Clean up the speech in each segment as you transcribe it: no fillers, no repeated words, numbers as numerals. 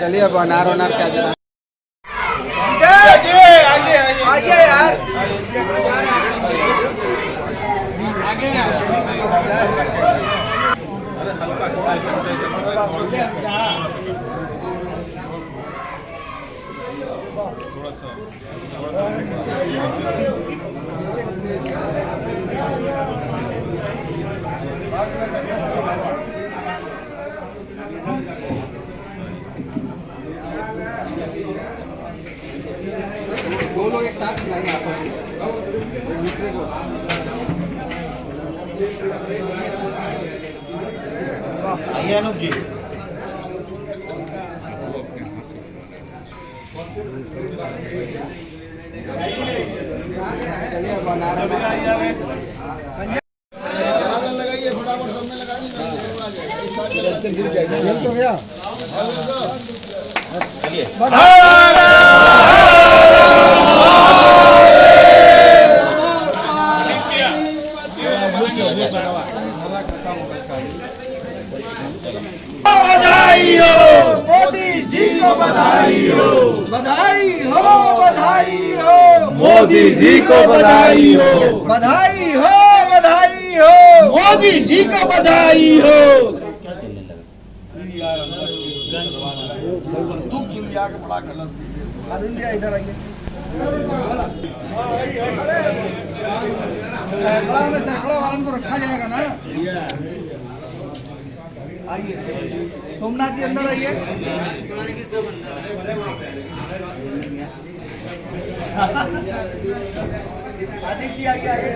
चलिए अब अनार वनार क्या जरा आगे यार दो लोग एक साथ खिलाएंगे आपस में दूसरे को आइए अनूप जी। चलिए अब अनार लगाइए फटाफट सब में लगा तो भैया बधाई हो मोदी जी को, बधाई हो, बधाई हो, बधाई हो मोदी जी को बधाई हो, बधाई हो, बधाई हो मोदी जी को, बधाई हो। इधर आइए, सैकड़ा में सैकड़ा वालों को रखा जाएगा ना। आइए सोमनाथ जी अंदर आइए। आदित्य जी आइए आगे।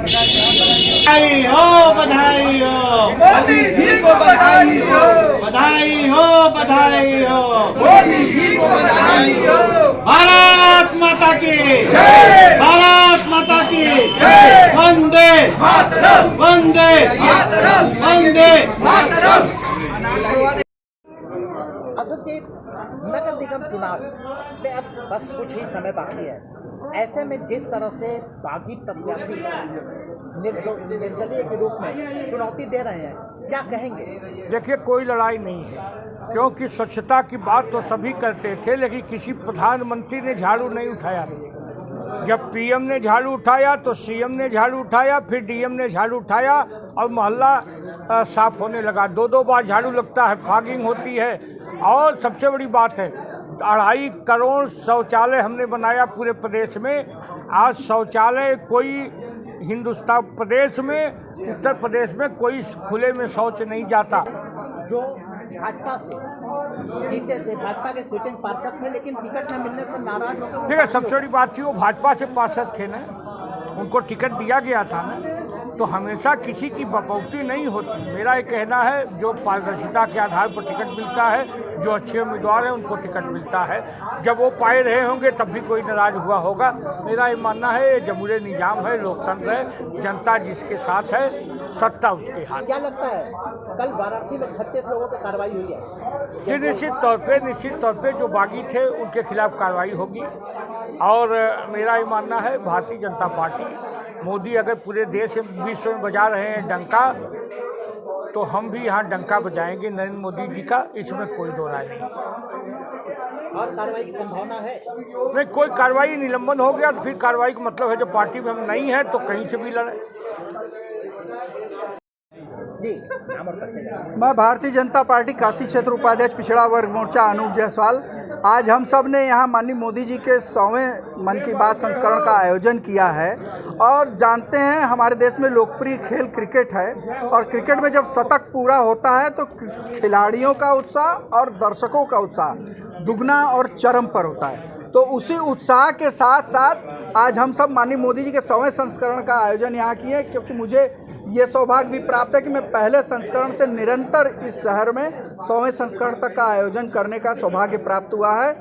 बधाई हो, बधाई हो मोदी जी को, बधाई हो, बधाई हो, बधाई हो मोदी जी को, बधाई हो। भारत माता की जय, भारत माता की जय, वंदे मातरम, वंदे मातरम, वंदे मातरम। अशोक जी, नगर निगम चुनाव में अब बस कुछ ही समय बाकी है। ऐसे में जिस तरह से बागी प्रत्याशी निर्दलीय के रूप में चुनौती दे रहे हैं, क्या कहेंगे? देखिए, कोई लड़ाई नहीं है, क्योंकि स्वच्छता की बात तो सभी करते थे, लेकिन किसी प्रधानमंत्री ने झाड़ू नहीं उठाया। जब पीएम ने झाड़ू उठाया तो सीएम ने झाड़ू उठाया, फिर डीएम ने झाड़ू उठाया और मोहल्ला साफ होने लगा। दो बार झाड़ू लगता है, फॉगिंग होती है। और सबसे बड़ी बात है, 2.5 करोड़ शौचालय हमने बनाया पूरे प्रदेश में। आज शौचालय कोई हिंदुस्तान प्रदेश में, उत्तर प्रदेश में कोई खुले में शौच नहीं जाता। जो भाजपा से जीते थे, भाजपा के सिटिंग पार्षद थे, लेकिन टिकट न मिलने से नाराज होकर ठीक है, सबसे बड़ी बात थी वो भाजपा से पार्षद थे ना, उनको टिकट दिया गया था ना, तो हमेशा किसी की बपौती नहीं होती। मेरा ये कहना है, जो पारदर्शिता के आधार पर टिकट मिलता है, जो अच्छे उम्मीदवार हैं उनको टिकट मिलता है। जब वो पाए रहे होंगे तब भी कोई नाराज हुआ होगा। मेरा ये मानना है, ये जमहूरी निज़ाम है, लोकतंत्र है, जनता जिसके साथ है, सत्ता उसके हाथ। क्या लगता है कल वाराणसी में 36 लोगों पर कार्रवाई हुई है? निश्चित तौर पे जो बागी थे उनके खिलाफ कार्रवाई होगी। और मेरा ये मानना है, भारतीय जनता पार्टी, मोदी अगर पूरे देश विश्व में बजा रहे हैं डंका, तो हम भी यहाँ डंका बजाएंगे नरेंद्र मोदी जी का, इसमें कोई दो राय नहीं। और कार्रवाई की संभावना है? नहीं, कोई कार्रवाई निलंबन हो गया तो फिर कार्रवाई का मतलब है जब पार्टी में हम नहीं है तो कहीं से भी लड़े। मैं भारतीय जनता पार्टी काशी क्षेत्र उपाध्यक्ष पिछड़ा वर्ग मोर्चा अनूप जायसवाल। आज हम सब ने यहाँ माननीय मोदी जी के 100वें मन की बात संस्करण का आयोजन किया है। और जानते हैं, हमारे देश में लोकप्रिय खेल क्रिकेट है, और क्रिकेट में जब शतक पूरा होता है तो खिलाड़ियों का उत्साह और दर्शकों का उत्साह दुगना और चरम पर होता है। तो उसी उत्साह के साथ साथ आज हम सब माननीय मोदी जी के 100वें संस्करण का आयोजन यहाँ किए, क्योंकि मुझे ये सौभाग्य भी प्राप्त है कि मैं पहले संस्करण से निरंतर इस शहर में 100वें संस्करण तक का आयोजन करने का सौभाग्य प्राप्त हुआ है।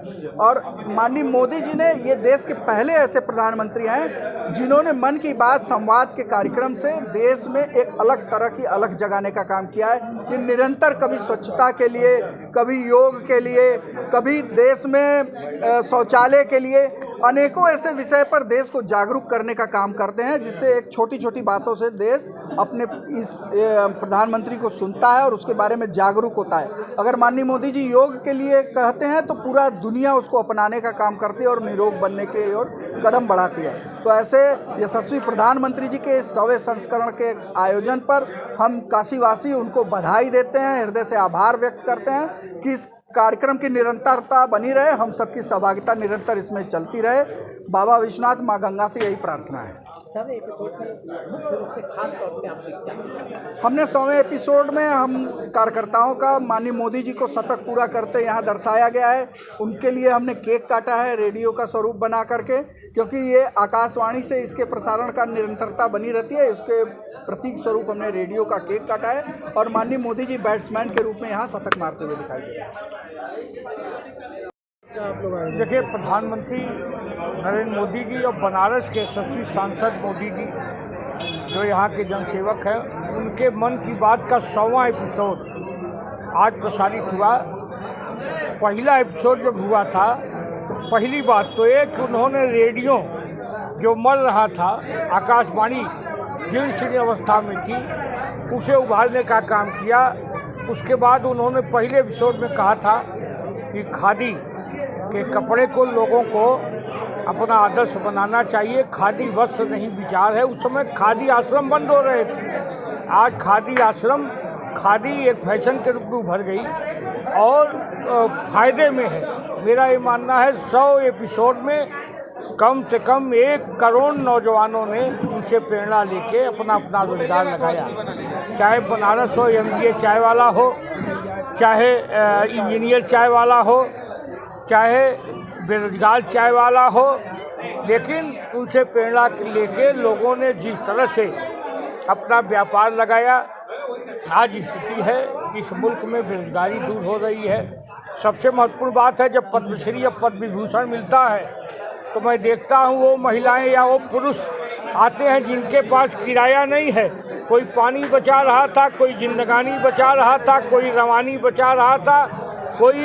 और माननीय मोदी जी ने, ये देश के पहले ऐसे प्रधानमंत्री हैं जिन्होंने मन की बात संवाद के कार्यक्रम से देश में एक अलग तरह की अलग जगाने का काम किया है। ये निरंतर कभी स्वच्छता के लिए, कभी योग के लिए, कभी देश में शौचालय के लिए, अनेकों ऐसे विषय पर देश को जागरूक करने का काम करते हैं, जिससे एक छोटी छोटी बातों से देश अपने इस प्रधानमंत्री को सुनता है और उसके बारे में जागरूक होता है। अगर माननीय मोदी जी योग के लिए कहते हैं तो पूरा दुनिया उसको अपनाने का काम करती है और निरोग बनने की ओर कदम बढ़ाती है। तो ऐसे यशस्वी प्रधानमंत्री जी के 100वें संस्करण के आयोजन पर हम काशीवासी उनको बधाई देते हैं, हृदय से आभार व्यक्त करते हैं कि इस कार्यक्रम की निरंतरता बनी रहे, हम सबकी सहभागिता निरंतर इसमें चलती रहे। बाबा विश्वनाथ माँ गंगा से यही प्रार्थना है। सभी एपिसोड में मुख्य रूप से खास तौर पे आपने क्या किया? हमने 100वें एपिसोड में हम कार्यकर्ताओं का माननीय मोदी जी को शतक पूरा करते यहाँ दर्शाया गया है। उनके लिए हमने केक काटा है रेडियो का स्वरूप बना करके, क्योंकि ये आकाशवाणी से इसके प्रसारण का निरंतरता बनी रहती है। उसके प्रतीक स्वरूप हमने रेडियो का केक काटा है और माननीय मोदी जी बैट्समैन के रूप में यहाँ शतक मारते हुए दिखाई दे रहे हैं। देखिए, प्रधानमंत्री नरेंद्र मोदी जी और बनारस के यशस्वी सांसद मोदी जी जो यहाँ के जनसेवक हैं, उनके मन की बात का 100वां एपिसोड आज प्रसारित हुआ। पहला एपिसोड जब हुआ था, पहली बात तो एक उन्होंने रेडियो जो मर रहा था, आकाशवाणी जीर्ण शीर्ण अवस्था में थी, उसे उभारने का काम किया। उसके बाद उन्होंने पहले एपिसोड में कहा था कि खादी के कपड़े को लोगों को अपना आदर्श बनाना चाहिए, खादी वस्त्र नहीं विचार है। उस समय खादी आश्रम बंद हो रहे थे, आज खादी आश्रम, खादी एक फैशन के रूप में उभर गई और फायदे में है। मेरा ये मानना है 100 एपिसोड में कम से कम 1 करोड़ नौजवानों ने उनसे प्रेरणा लेके अपना अपना रोजगार लगाया। चाहे बनारस हो, MBA चाय वाला हो, चाहे इंजीनियर चाय वाला हो, चाहे बेरोजगार चाय वाला हो, लेकिन उनसे प्रेरणा लेके लोगों ने जिस तरह से अपना व्यापार लगाया, आज स्थिति है इस मुल्क में बेरोजगारी दूर हो रही है। सबसे महत्वपूर्ण बात है, जब पद्मश्री या पद्म विभूषण मिलता है तो मैं देखता हूँ वो महिलाएं या वो पुरुष आते हैं जिनके पास किराया नहीं है। कोई पानी बचा रहा था, कोई जिंदगानी बचा रहा था, कोई रवानी बचा रहा था, कोई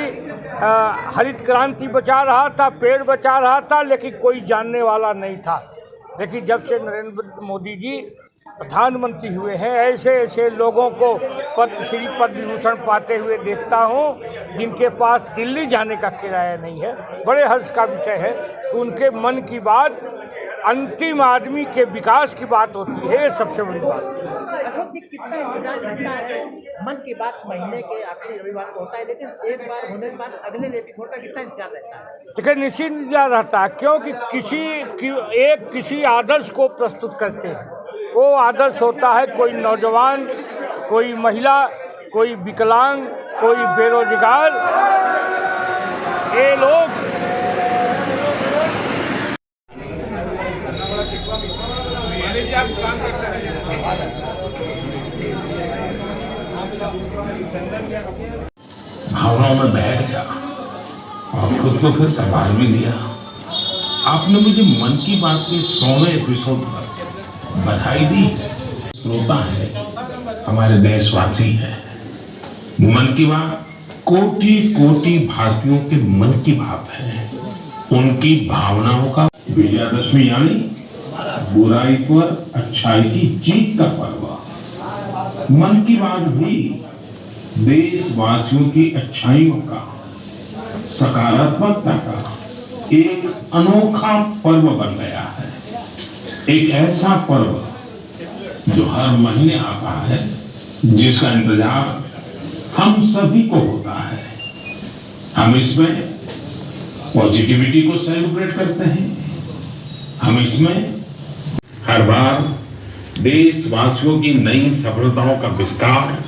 हरित क्रांति बचा रहा था, पेड़ बचा रहा था, लेकिन कोई जानने वाला नहीं था। लेकिन जब से नरेंद्र मोदी जी प्रधानमंत्री हुए हैं, ऐसे ऐसे लोगों को पद्मश्री पद्म विभूषण पाते हुए देखता हूँ जिनके पास दिल्ली जाने का किराया नहीं है। बड़े हर्ष का विषय है कि उनके मन की बात अंतिम आदमी के विकास की बात होती है, ये सबसे बड़ी बात है। अशोक जी, कितना इंतजार रहता है? मन की बात महीने के आखिरी रविवार को होता है, लेकिन एक बार होने के बाद अगले एपिसोड का कितना इंतजार रहता है? देखिए, निश्चित इंतजार रहता है, क्योंकि किसी आदर्श को प्रस्तुत करते हैं। वो आदर्श होता है कोई नौजवान, कोई महिला, कोई विकलांग, कोई बेरोजगार, ये लोग भावनाओं में बह गया और खुद को फिर संभाल भी लिया। आपने मुझे मन की बात के 100वें एपिसोड पर बधाई दी। श्रोता है, हमारे देशवासी हैं। मन की बात कोटि कोटि भारतीयों के मन की बात है, उनकी भावनाओं का। विजयादशमी यानी बुराई पर अच्छाई की जीत का पर्व। मन की बात भी देशवासियों की अच्छाइयों का, सकारात्मकता का एक अनोखा पर्व बन गया है। एक ऐसा पर्व जो हर महीने आता है, जिसका इंतजार हम सभी को होता है। हम इसमें पॉजिटिविटी को सेलिब्रेट करते हैं। हम इसमें हर बार देशवासियों की नई सफलताओं का विस्तार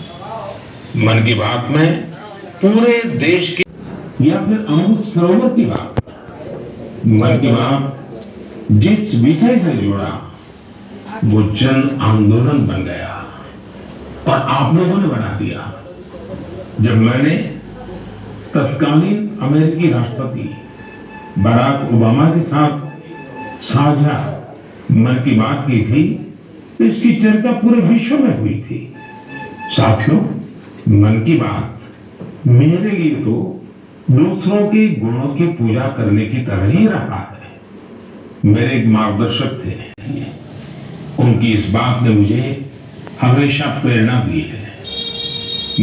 मन की बात में पूरे देश की, या फिर अमृत सरोवर की बात, मन की बात जिस विषय से जुड़ा वो जन आंदोलन बन गया और आप लोगों ने बना दिया। जब मैंने तत्कालीन अमेरिकी राष्ट्रपति बराक ओबामा के साथ साझा मन की बात की थी, तो इसकी चर्चा पूरे विश्व में हुई थी। साथियों, मन की बात मेरे लिए तो दूसरों के गुणों की पूजा करने की तरह ही रहा है। मेरे एक मार्गदर्शक थे। उनकी इस बात ने मुझे हमेशा प्रेरणा दी है।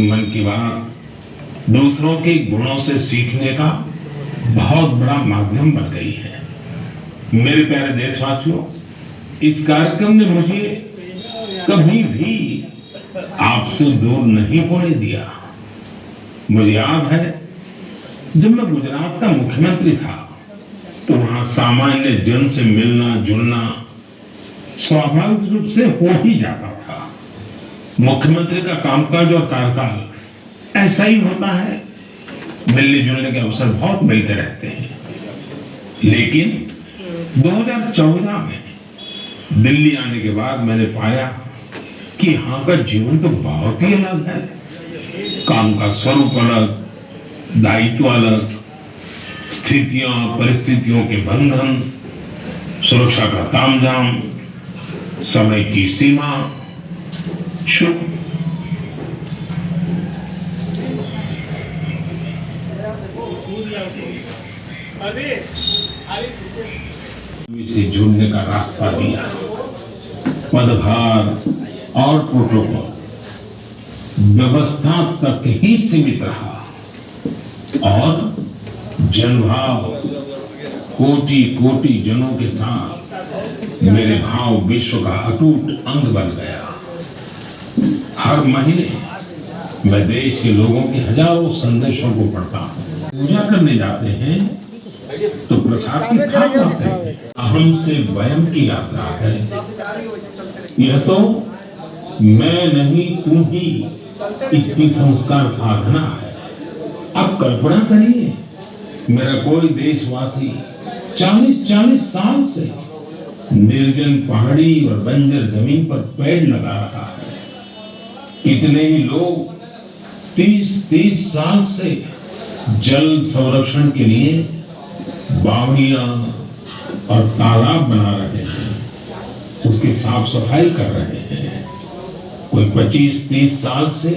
मन की बात दूसरों के गुणों से सीखने का बहुत बड़ा माध्यम बन गई है। मेरे प्यारे देशवासियों, इस कार्यक्रम ने मुझे कभी भी आपसे दूर नहीं होने दिया। मुझे याद है जब मैं गुजरात का मुख्यमंत्री था तो वहां सामान्य जन से मिलना जुलना स्वाभाविक रूप से हो ही जाता था। मुख्यमंत्री का कामकाज और कार्यकाल ऐसा ही होता है, मिलने जुलने के अवसर बहुत मिलते रहते हैं। लेकिन 2014 में दिल्ली आने के बाद मैंने पाया कि यहाँ का जीवन तो बहुत ही अलग है। काम का स्वरूप अलग, दायित्व अलग, स्थितियां परिस्थितियों के बंधन, सुरक्षा का तामझाम, समय की सीमा, से जुड़ने का रास्ता दिया। पदभार और प्रोटोकॉल व्यवस्था तक ही सीमित रहा और जनभाव कोटि कोटि जनों के साथ मेरे भाव विश्व का अटूट अंग बन गया। हर महीने मैं देश के लोगों के हजारों संदेशों को पढ़ता हूँ। पूजा करने जाते हैं तो प्रसाद की थाप लाते हैं। अहम से वयम की यात्रा है। यह तो मैं नहीं तू ही इसकी संस्कार साधना है। अब कल्पना करिए, मेरा कोई देशवासी 40-40 साल से निर्जन पहाड़ी और बंजर जमीन पर पेड़ लगा रहा है। कितने ही लोग 30-30 साल से जल संरक्षण के लिए बावड़ियां और तालाब बना रहे हैं, उसकी साफ सफाई कर रहे हैं। कोई 25-30 साल से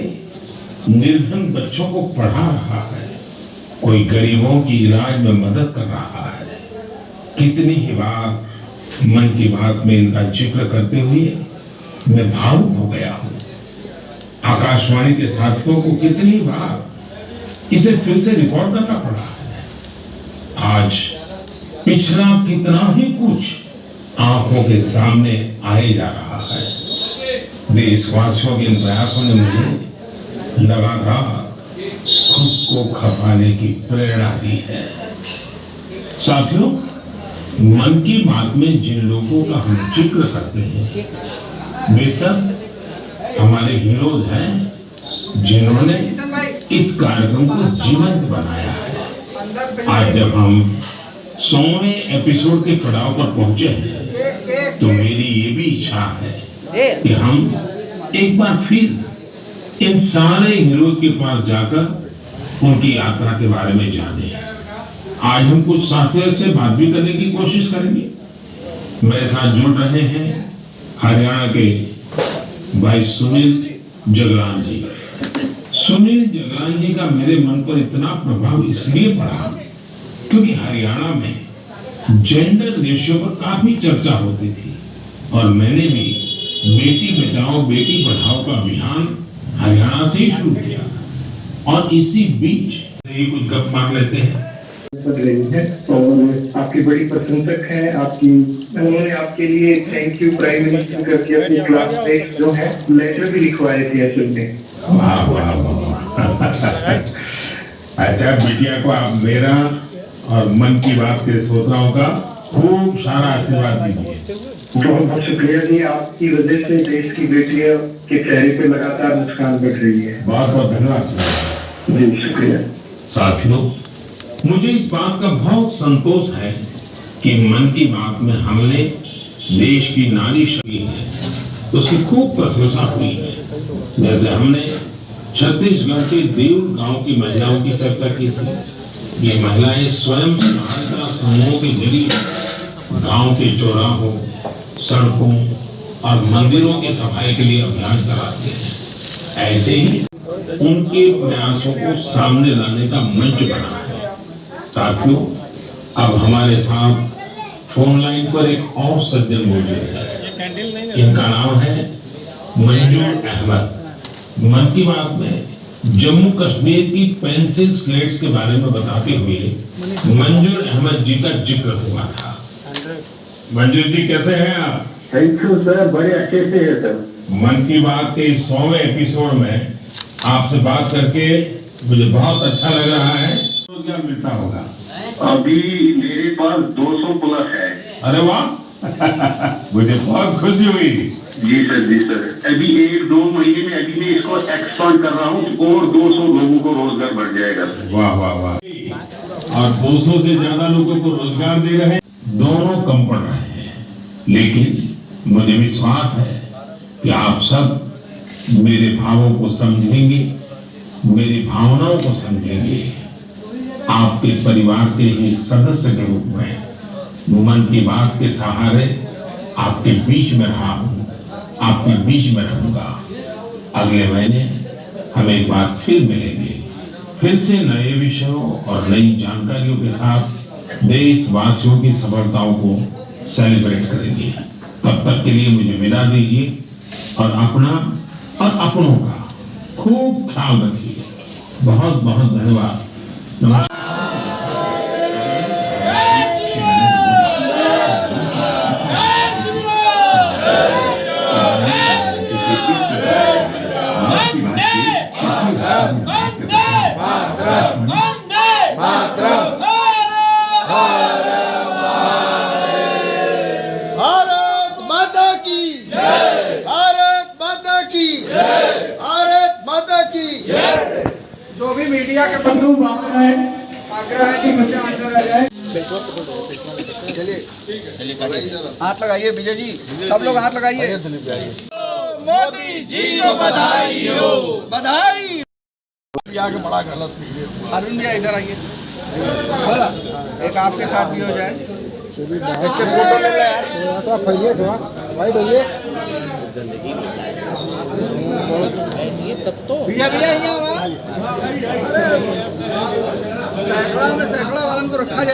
निर्धन बच्चों को पढ़ा रहा है, कोई गरीबों की इलाज में मदद कर रहा है। कितनी ही बार मन की बात में इनका जिक्र करते हुए मैं भावुक हो गया हूं। आकाशवाणी के साथियों को कितनी बार इसे फिर से रिकॉर्ड करना पड़ा है। आज पिछला कितना ही कुछ आंखों के सामने आए जा रहा है। देशवासियों के इन प्रयासों ने मुझे लगातार खुद को खपाने की प्रेरणा दी है। साथियों, मन की बात में जिन लोगों का हम जिक्र करते हैं वे सब हमारे हीरोज हैं, जिन्होंने इस कार्यक्रम को जीवंत बनाया है। आज जब हम 100वें एपिसोड के पड़ाव पर पहुंचे हैं तो मेरी ये भी इच्छा है कि हम एक बार फिर इन सारे हीरो के पास जाकर उनकी यात्रा के बारे में जाने। आज हम कुछ साथियों से बात भी करने की कोशिश करेंगे। मेरे साथ जुड़ रहे हैं हरियाणा के भाई सुनील जगलान जी। सुनील जगलान जी का मेरे मन पर इतना प्रभाव इसलिए पड़ा क्योंकि हरियाणा में जेंडर रेशियो पर काफी चर्चा होती थी और मैंने भी बेटी बचाओ बेटी पढ़ाओ का अभियान हरियाणा से ही शुरू किया और इसी बीच से कुछ गप मार लेते हैं। रही है और आपकी बड़ी प्रशंसक है। आपकी उन्होंने आपके लिए थैंक यू प्राइम मिनिस्टर करके अपनी क्लासमेट जो है लेटर भी लिखवाए थे असल में। वाह वाह वाह। अच्छा बिटिया को आप मेरा और मन की बात के श्रोताओं का खूब सारा आशीर्वाद दीजिए। बहुत बहुत शुक्रिया जी, आपकी वजह से देश की बेटियों के चेहरे पे लगातार मुस्कान बढ़ रही है। बहुत बहुत धन्यवाद जी शुक्रिया। साथियों, मुझे इस बात का बहुत संतोष है कि मन की बात में हमने देश की नारी शक्ति है तो उसकी खूब प्रशंसा हुई है। जैसे हमने छत्तीसगढ़ के देव गांव की महिलाओं की चर्चा की थी। ये महिलाएं स्वयं सहायता समूहों के जरिए गांव के चौराहों, सड़कों और मंदिरों की सफाई के लिए अभियान चलाते हैं। ऐसे ही उनके प्रयासों को सामने लाने का मंच बना है। साथियों, अब हमारे साथ फोन लाइन पर एक और सज्जन मौजूद है। इनका नाम है मंजूर अहमद। मन की बात में जम्मू कश्मीर की पेंसिल स्लेट्स के बारे में बताते हुए मंजूर अहमद जी का जिक्र हुआ था। मंजूर जी कैसे हैं आप? थैंक यू सर, बड़े अच्छे से है सर। मन की बात के 100वें एपिसोड में आपसे बात करके मुझे बहुत अच्छा लग रहा है। रोजगार मिलता होगा? अभी मेरे पास 200 प्लस है। अरे वाह मुझे बहुत खुशी हुई। जी सर, जी सर। अभी 1-2 महीने में अभी मैं इसको एक्सपांड कर रहा हूँ और 200 लोगों को रोजगार बढ़ जाएगा सर। वाह वाह वाह। और 200 से ज्यादा लोगों को रोजगार दे रहे हैं। दोनों कम पड़ रहे हैं, लेकिन मुझे विश्वास है कि आप सब मेरे भावों को समझेंगे, मेरी भावनाओं को समझेंगे। आपके परिवार के एक सदस्य के रूप में मन की बात के सहारे आपके बीच में रहा हूं, आपके बीच में रहूंगा। अगले महीने हम एक बार फिर मिलेंगे, फिर से नए विषयों और नई जानकारियों के साथ देशवासियों की सफलताओं को सेलिब्रेट करेंगे। तब तक के लिए मुझे विदा दीजिए और अपना और अपनों का खूब ख्याल रखिए। बहुत बहुत धन्यवाद। नमस्कार। भारत माता की जय, भारत माता की जय, भारत माता की जय। जो भी मीडिया के बंधु बाहर हैं, आग्रह है कि बच्चा अंदर आ जाए। चलिए हाथ लगाइए विजय जी, सब लोग हाथ लगाइए। मोदी जी को बधाई हो, बधाई। आगे बड़ा गलत अरविंद भैया इधर आइए, एक आपके साथ भी हो जाए। फोटो ले लो यार, थोड़ा फैलिए, थोड़ा वाइड होइए। तब तो भैया सैकड़ा में सैकड़ा वालन को रखा जाए।